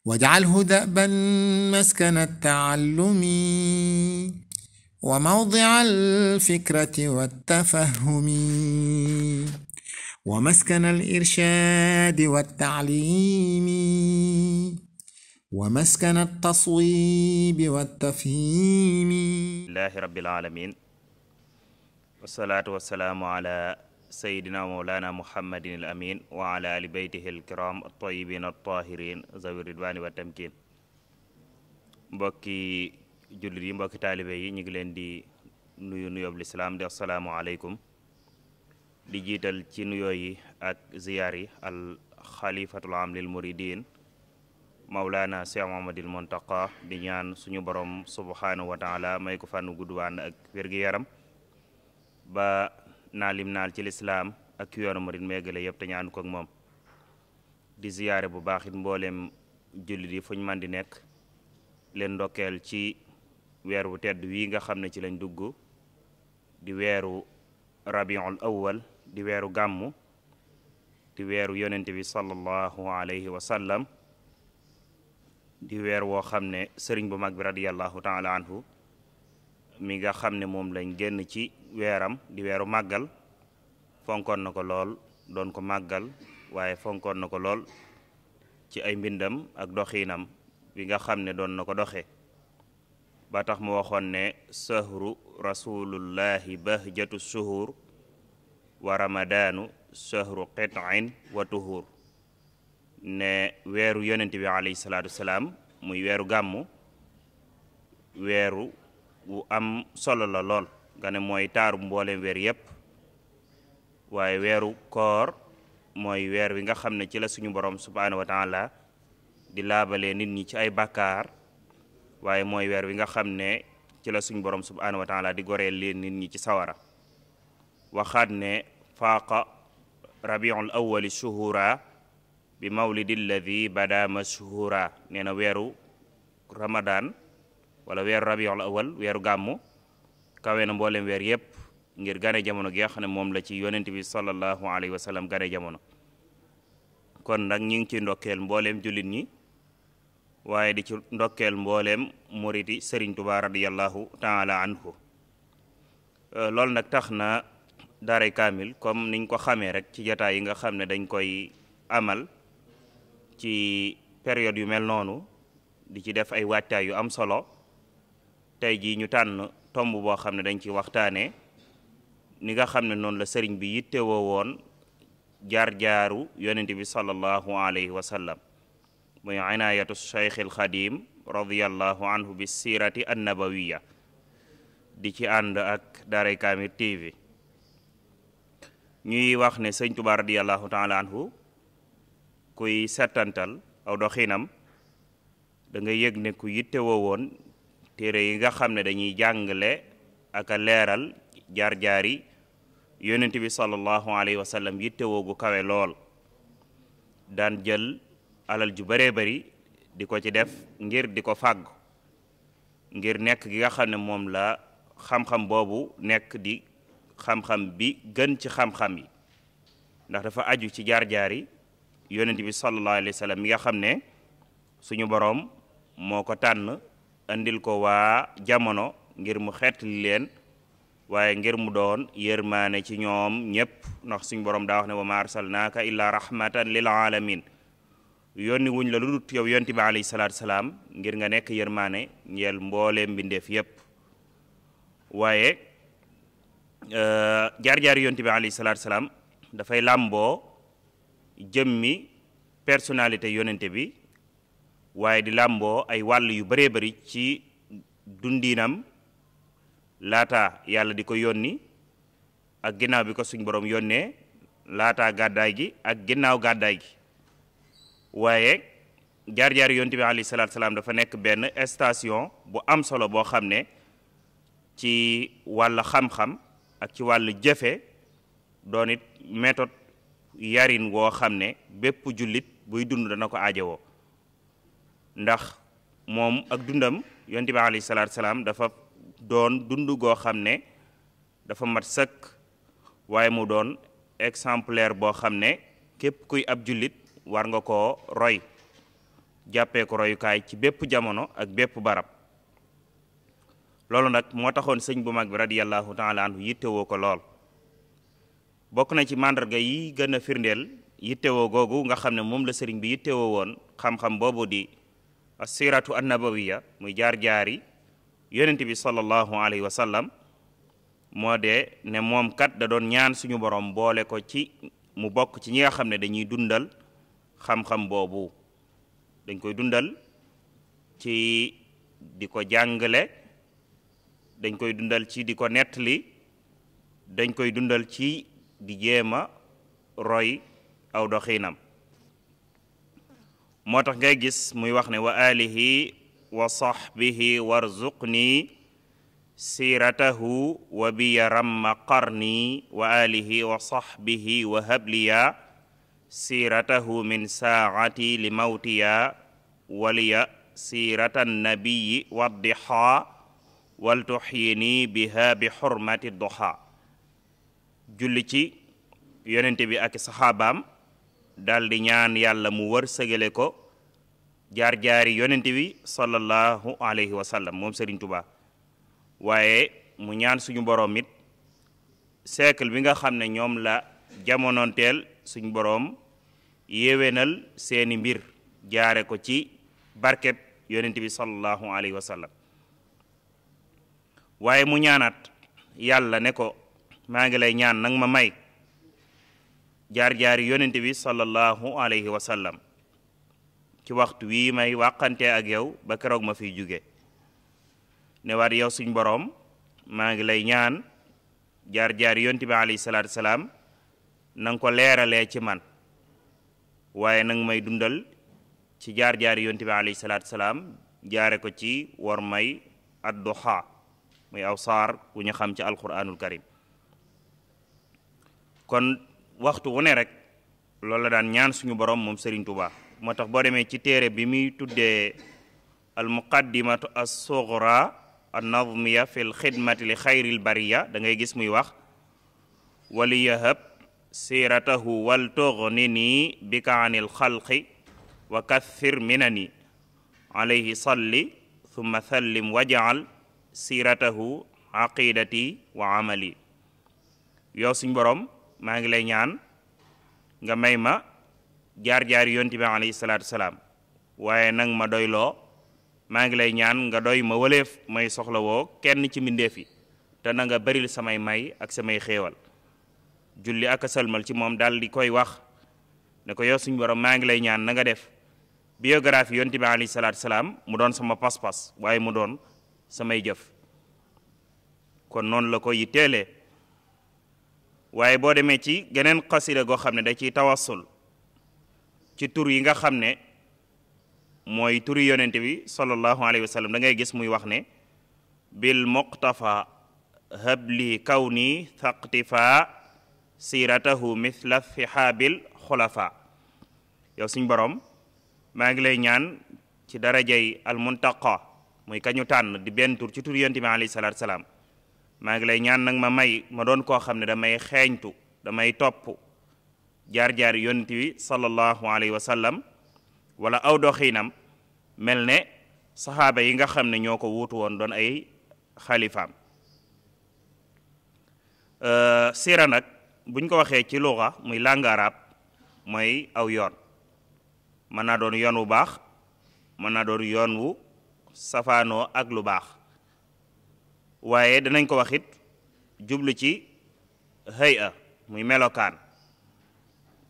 واجعله دأبا مسكن التعلم وموضع الفكرة والتفهم ومسكن الإرشاد والتعليم ومسكن التصويب والتفهيم. لله رب العالمين والصلاة والسلام على سيدنا مولانا محمد الأمين وعلى آل بيته الكرام الطيبين الطاهرين ذوي الرضوان والتمكين. mbokki jullit yi mbokki taalibe yi ñu ngi leen di nuyu nuyoob lislaam di assalaamu aleykum di jiital ci nuyoo yi ak ziyaar yi al xalifatul am lil muridin Mawlana Cheikh Mouhamadoul Mountakha di ñaan suñu borom subhanahu wa taala may ko fànn gudd waan ak wér-gi-yaram ba naalim naal ci lislaam ak yoonu murid méegale yëpp te ñaan ko ak moom di ziyaare bu baax it mbooleem jullit yi fuñ man di nekk leen ndokkeel ci weer wu tedd wii nga xam ne ci lañ dugg di weeru rabiul awwal di weeru gàmmu di weeru yonente bi sallallahu alayhi wa sallam di weer woo xam ne sëriñ bu mag bi radiyallahu taala anhu mi nga xam ne moom lañ génn ci weeram di weeru màggal fonkoon na ko lool doon ko màggal waaye fonkoon na ko lool ci ay mbindam ak doxiinam bi nga xam ne doon na ko doxe ba tax mu waxoon ne sahru rasulullahi bahjatu shuhur wa ramadaanu sahru qit'in wa tuhur ne weeru yonent bi alayhi salaatu salaam muy weeru gàmmu weeru wu am solo la lool nga ne mooy taaru mboolem weer yépp waaye weeru koor mooy weer wi nga xam ne ci la suñu borom subhaanahu wa taala di laabalee nit ñi ci ay bàkkaar waaye mooy weer wi nga xam ne ci la suñu borom subhaanahu wa taala di goreel leen nit ñi ci sawara waxaat ne faaqa rabiul awwali shuhura bi mawlidi alladi bada mashhura nee na weeru ramadan wala weeru rabiul awwal weeru gàmmu kawe na mboolem weer yépp ngir gane jamono gi nga xam ne moom la ci yonent bi sallallahu alayhi wa sallam gane jamono kon nag ñi ngi ci ndokkeel mbooleem jullit ñi waaye di ci ndokkeel mbooleem muriti Sëriñ Tuubaa radiyallahu taala anhu loolu nag tax na daaray kaamil comme niñ ko xamee rek ci jataay yi nga xam ne dañ koy amal ci période yu mel noonu di ci def ay waajtaay yu am solo tey jii ñu tànn tomb boo xam ne dañ ci waxtaanee ni nga xam ne noonu la sëriñ bi yittewoo woon jaar-jaaru yonent bi sallallahu alayhi wa sallam muy inaayatu cheikh al xadim radiyallahu anhu bi sirati annabawiya di ci ànd ak daaray kaamil TV ñuy wax ne sëñ Tuubaa radiyallahu taala anhu kuy settantal aw doxinam da nga yëg ne ku yittewoo woon téere yi nga xam ne dañuy jàngale ak a leeral jaar-jaari yonent bi sallallahu alayhi wa sallam yittewoo gu kawe lool daan jël alal ju bëree bëri di ko ci def ngir di ko fàggu ngir nekk gi nga xam ne moom la xam-xam boobu nekk di xam-xam bi gën ci xam-xam yi ndax dafa aju ci jaar-jaari yonent bi sallallahu alayhi wa sallam mi nga xam ne suñu boroom moo ko tànn andil ko waa jamono ngir mu xeetli leen waaye ngir mu doon yërmaane ci ñoom ñépp ndax suñu boroom daa wax ne wa ma arsalnaaka illa rahmatan lil alamin yónni wuñ la lu dut yow yonent bi alayhi salaatu salaam ngir nga nekk yërmaane ñeel mbooleem mbindeef yépp waaye jaar-jaar yonent bi alayhi salaatu salaam dafay làmboo jëmmi personnalité yonente bi waaye di làmboo ay wàll yu bëree bëri ci dundinam laata yàlla di ko yónni ak ginnaaw bi ko suñ borom yónnee laata gàddaay gi ak ginnaaw gàddaay gi waaye jaar-jaar yonente bi alayhi salaatu salaam dafa nekk benn station bu am solo boo xam ne ci wàll xam-xam ak ci wàll jëfe doon it méthode yarin woo xam ne bépp jullit buy dund dana ko aajowoo ndax moom ak dundam yonent bi alayhi salaatu salaam dafa doon dund goo xam ne dafa mat sëkk waaye mu doon exemplaire boo xam ne képp kuy ab jullit war nga koo roy jàppee ko royukaay ci bépp jamono ak bépp barab. loolu nag moo taxoon sëñ bu mag bi radiyallahu taala anhu yittewoo ko lool. bokk na ci màndarga yi gën a firndeel yittewoo googu nga xam ne moom la sëriñ bi yittewoo woon xam-xam boobu di as-siratu an-nabawiyya muy jaar-jaari yonent bi sallallahu alayhi wa sallam moo de ne moom kat da doon ñaan suñu borom boole ko ci mu bokk ci ñi nga xam ne dañuy dundal xam-xam boobu, dañ koy dundal ci di ko jàngale, dañ koy dundal ci di ko nettali, dañ koy dundal ci di jéema roy aw doxiinam. moo tax ngay gis muy wax ne wa alihi wa sahbihi warzuqni siratahu wa biya ramma qarni wa alihi wa sahbihi wa habliya siratahu min saati li mawtiya waliya siratan nabiyi waddiha waltuhyini biha bi hurmati duha. julli ci yonente bi ak saxaabaam daldi ñaan yàlla mu wërsëgale ko jaar-jaari yonente bi sallallahu alayhi wa sallam moom Serigne Touba. waaye mu ñaan suñu borom it siècle bi nga xam ne ñoom la jamonoonteel suñu borom yéwénal seeni mbir jaare ko ci barkeb yonente bi sallallahu alayhi wa sallam. waaye mu ñaanaat yàlla ne ko maa ngi lay ñaan nag ma may jaar-jaari yonente bi sallallahu alayhi wa sallam ci waxtu wii may wàqante ak yow ba keroog ma fiy jóge ne waat yow suñ boroom maa ngi lay ñaan jaar-jaari yonente bi alayhi salaatu salaam na nga ko leeralee ci man, waaye nag may dundal ci jaar-jaari yonente bi alayhi salaatu salaam jaare ko ci war may ad-duha muy aw saar wu ñu xam ci alquranul karim. kon waxtu wu ne rek loolu la daan ñaan suñu borom moom Serigne Touba. moo tax boo demee ci téere bi muy tuddee al muqaddimatu as-sughra an-nazmiya fil xidmati li xayril bariya da ngay gis muy wax wali yahab siratahu wal tughnini bika anil xalqi wa kathir minani alayhi salli thumma thallim waj'al siratahu aqidati wa amali. yow suñ borom maa ngi lay ñaan nga may ma jaar-jaari yonent bi alayhi salaatu salaam, waaye nag ma doyloo, maa ngi lay ñaan nga doy ma wëleef may soxla woo kenn ci mbindeef yi te na nga baril samay may ak samay xéewal. julli ak salmal ci moom daal di koy wax ne ko yow suñ borom maa ngi lay ñaan na nga def biographie yonent bi alayhi salaatu salaam mu doon sama pas-pas waaye mu doon samay jëf. kon noonu la ko yitteelee. waaye boo demee ci geneen xasida goo xam ne da ciy tawassul ci tur yi nga xam ne mooy turi yonente bi sallallahu alayhi wa sallam da ngay gis muy wax ne bil muqtafa habli kawni thaqtifa siratahu mithla fihabil xulafa. yow suñ borom maa ngi lay ñaan ci darajay al muntaqa muy kañu tànn di benn tur ci tur yonente bi alayhi salaatu salaam, maa ngi lay ñaan nag ma doon koo xam ne damay xeeñtu damay topp jaar-jaar yonent bi sallallahu alayhi wa sallam wala aw doxiinam mel ne saxaaba yi nga xam ne ñoo ko wuutu woon doon ay xalifaam. siira nag buñ ko waxee ci luga muy langue arabe mooy aw yoon, mën naa doon yoon wu baax, mën naa doon yoon wu safaanoo ak lu baax, waaye danañ ko wax it jublu ci hay'a muy melokaan,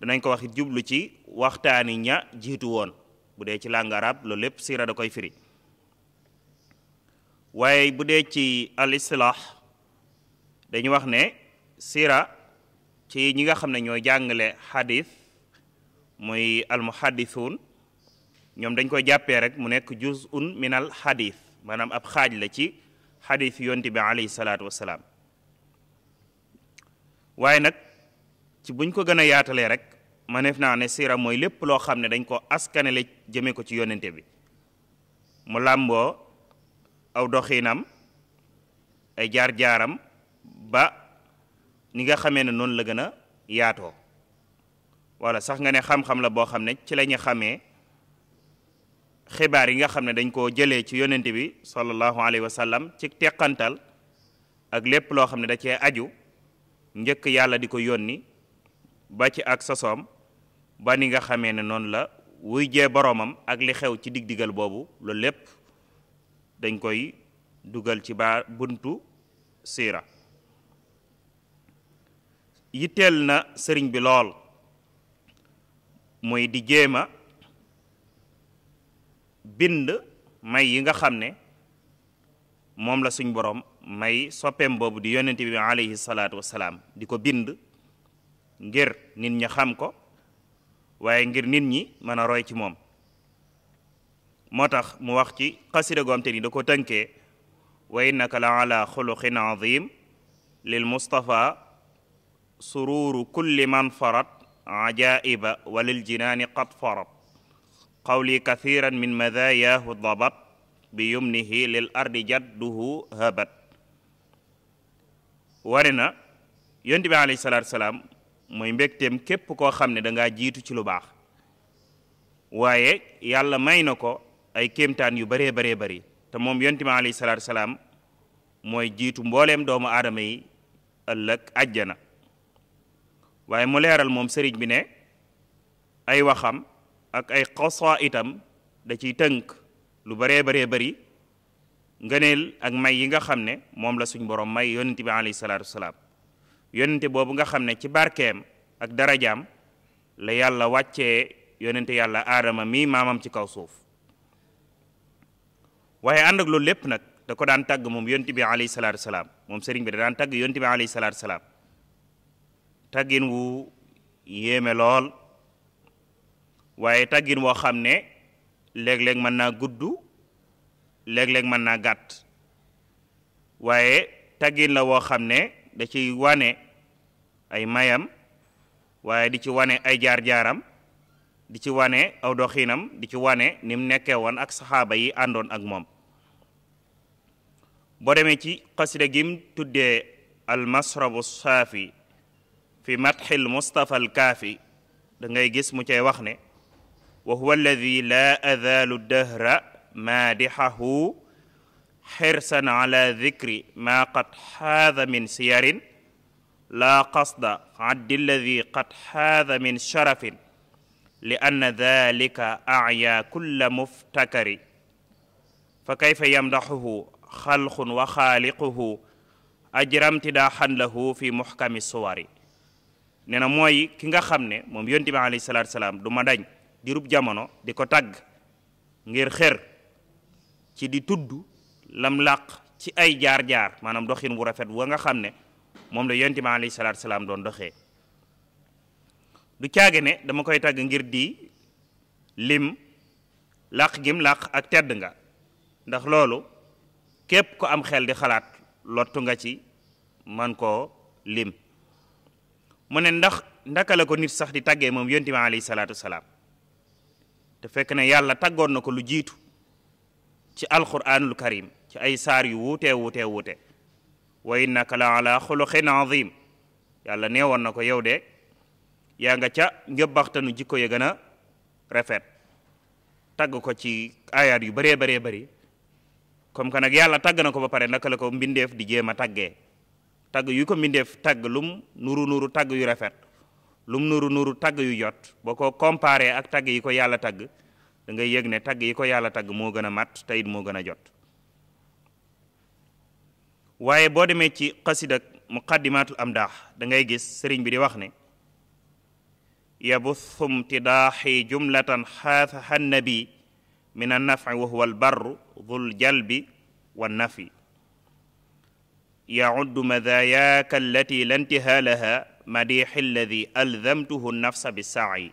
danañ ko wax it jublu ci waxtaani ña jiitu woon bu dee ci langue arabe loolu lépp siira da koy firi. waaye bu dee ci al islah dañu wax ne siira ci ñi nga xam ne ñooy jàngale xadis muy al muhaddithun ñoom dañ koy jàppee rek mu nekk juz'un min al xadis, maanaam ab xaaj la ci xadis yonte bi alayhi salaatu wassalaam. waaye nag ci buñ ko gën a yaatalee rek maneef naa ne siira mooy lépp loo xam ne dañ ko askanele jëme ko ci yonente bi, mu làmboo aw doxiinam ay jaar-jaaram ba ni nga xamee ne noonu la gën a yaatoo, wala sax nga ne xam-xam la boo xam ne ci la ñu xamee xibaar yi nga xam ne dañ koo jëlee ci yonent bi sallallahu alayhi wa sallam ci teqantal ak lépp loo xam ne da cee aju njëkk yàlla di ko yónni ba ci ak sosoom ba ni nga xamee ne noonu la wuy jee boroomam ak li xew ci dig-digal boobu loolu lépp dañ koy dugal ci buntu siira. yitteel na sëriñ bi lool muy di jéema bind may yi nga xam ne moom la suñ borom may soppeem boobu di yonent bi alayhi salaatu wassalaam di ko bind ngir nit ñi xam ko waaye ngir nit ñi mën a roy ci moom. moo tax mu wax ci xasida goom te ni da ko tënkee wa innaka la ala xuluqin azim lil mustafa sururu kulli man farat ajaiba wa lil jinaani qad farat qawli kathiran min madayaahu dabat bi yumnihi lil ardi jadduhu habat. wari na yonent bi alayhi salaatu salaam mooy mbégteem képp koo xam ne dangaa jiitu ci lu baax waaye yàlla may na ko ay kéemtaan yu baree bari te moom yonent bi alayhi salaatu salaam mooy jiitu mbooleem doomu aadama yi ëllëg àjjana. waaye mu leeral moom sëriñ bi ne ay waxam ak ay xasaa itam da ciy tënk lu baree bari ngëneel ak may yi nga xam ne moom la suñ borom may yonent bi alayhi salaatu wasalaam. yonente boobu nga xam ne ci barkeem ak darajaam la yàlla wàccee yonente yàlla aadama mi maamam ci kaw suuf. waaye ànd ak loolu lépp nag da ko daan tàgg moom yonent bi alayhi salaatu wasalaam moom sëriñ bi da daan tàgg yonent bi alayhi salaatu wasalaam tàggin wu yéeme lool waaye tàggin woo xam ne léeg-léeg mën naa gudd léeg-léeg mën naa gàtt waaye tàggin la woo xam ne da ci wane ay mayam waaye di ci wane ay jaar-jaaram di ci wane aw doxinam di ci wane ni mu nekkee woon ak saxaaba yi àndoon ak moom. boo demee ci xasida gim tuddee al masrabu saafi fi matxil mustafa al kaafi da ngay gis mu cay wax ne wa huwa alladi laa azaalu dahra maadixahu xirsan ala dikri maa qad xaada min siyarin laa qasda addi alladi qad xaada min sharafin li anna dalika acyaa kulla muftakari fa kayfa yamdaxuhu xalqun wa xaaliquhu ajramtidaaxan lahu fi muxkami suwari. nee na mooy ki nga xam ne moom yonent bi alayhi salaatu salaam du ma dañ dirub jamono di ko tagg ngir xër ci di tudd lam làq ci ay jaar-jaar maanaam doxin wu rafet wa nga xam ne moom la yonent bi alayhi salaatu salaam doon doxee. du caage ne dama koy tagg ngir di lim làq gim làq ak tedd nga ndax loolu képp ko am xel di xalaat lottu nga ci man koo lim. mu ne ndaka la ko nit sax di taggee moom yonent bi alayhi salaatu salaam te fekk ne yàlla taggoon na ko lu jiitu ci alquranul karim ci ay saar yu wuute wa innaka la ala xuluqin azim. yàlla neewoon na ko yow de yaa nga ca njëbbaxtanu jikko ya gën a rafet tagg ko ci ayaat yu baree bari comme que nag yàlla tagg na ko ba pare naka la ko mbindeef di jéem a taggee tagg yu ko mbindeef tagg lum nuru tagg yu rafet lum nuru tagg yu jot boo ko comparé ak tagg yi ko yàlla tagg da ngay yëg ne tagg yi ko yàlla tagg moo gën a mat te it moo gën a jot. waaye boo demee ci xasida muqaddimatul amdaax da ngay gis sëriñ bi di wax ne yabuthum tidaaxi jumlatan xaasaha nabi min annafi wa huwa albarru dhul jalbi wa nafi yauddu madaayaaka allati la intihaa laha madixi alladi alzamtuhu nafsa bi saayi.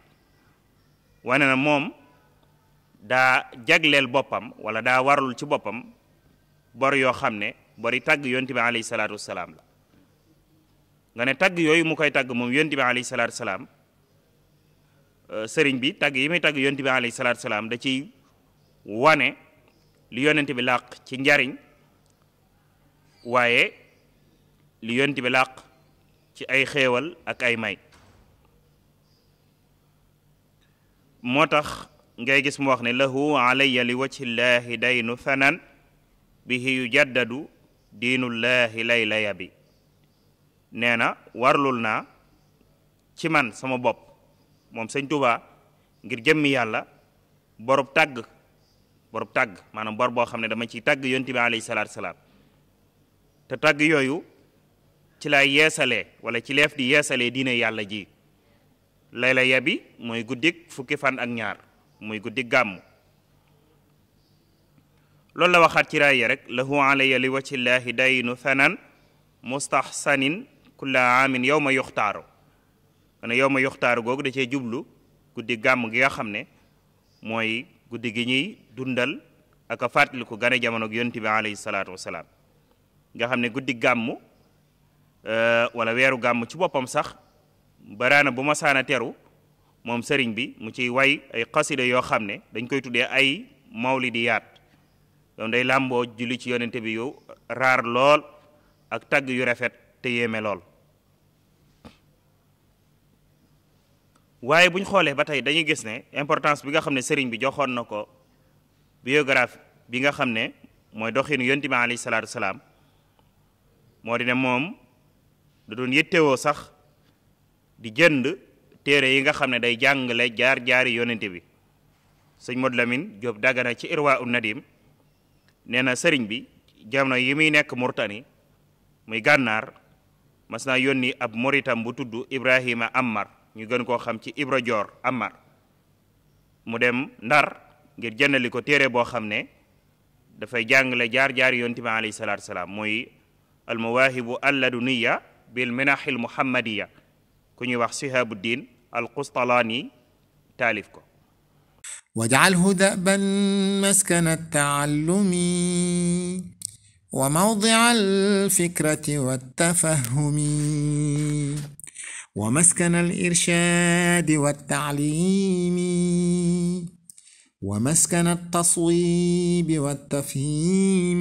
wane na moom daa jagleel boppam wala daa warul ci boppam bor yoo xam ne bori tagg yonent bi alayhi salaatu wasalaam la nga ne tagg yooyu mu koy tagg moom yonent bi alayhi salaatu wasalaam sëriñ bi tagg yi muy tagg yonent bi alayhi salaatu wasalaam da ciy wane li yonent bi làq ci njariñ waaye li yonent bi làq ci ay xéewal ak ay may. moo tax ngay gis mu wax ne lahu alayya li wajhillahi daynu fanan bihi yujaddadu diinullahi layla yabi nee na warlul naa ci man sama bopp moom sëñ Tuubaa ngir jëmmi yàlla borub tàgg maanaam bor boo xam ne dama ciy tàgg yonent bi alayhi salaatu salaam te tàgg yooyu ci lay yeesalee wala ci leef di yeesalee diine yàlla ji layla yabi mooy guddik fukki fan ak ñaar muy guddik gàmm loolu la waxaat ci raaya rek lahu alayya li wajhillahi daynu thanan mustahsanin kulla aamin yawma yuxtaaru ne yawma yuxtaaru googu da cee jublu guddi gàmm gi nga xam ne mooy guddi gi ñuy dundal ak a fàttaliku gane jamono yonent bi alayhi salaatu wasalaam nga xam ne guddi gàmm wala weeru gàmm ci boppam sax baraana bu ma saana teru moom sëriñ bi mu ciy way ay xasida yoo xam ne dañ koy tuddee ay mawlidiyaat donc day làmboo julli ci yonente bi yu raar lool ak tagg yu rafet te yéeme lool waaye buñ xoolee ba tey dañuy gis ne importance bi nga xam ne sëriñ bi joxoon na ko biographie bi nga xam ne mooy doxinu yonente bi alayhi salaatu wasalaam moo di ne moom da doon yittewoo sax di jënd téere yi nga xam ne day jàngale jaar-jaari yonente bi sëñ Modou Lamine Diop Dagana ci Irwa un Nadim nee na sëriñ bi jamono yi muy nekk Murtani muy gànnaar mas naa yónni ab moritam bu tudd Ibrahima Ammar ñu gën koo xam ci Ibra Joor Ammar mu dem Ndar ngir jëndali ko téere boo xam ne dafay jàngale jaar-jaari yonente bi alayhi salaatu wasalaam muy al mawaahibu alladuniya bil minahil muhammadiya ku ñuy wax Sihabuddin al Qustalaani taalif ko واجعله دأبا مسكن التعلم وموضع الفكرة والتفهم ومسكن الإرشاد والتعليم ومسكن التصويب والتفهيم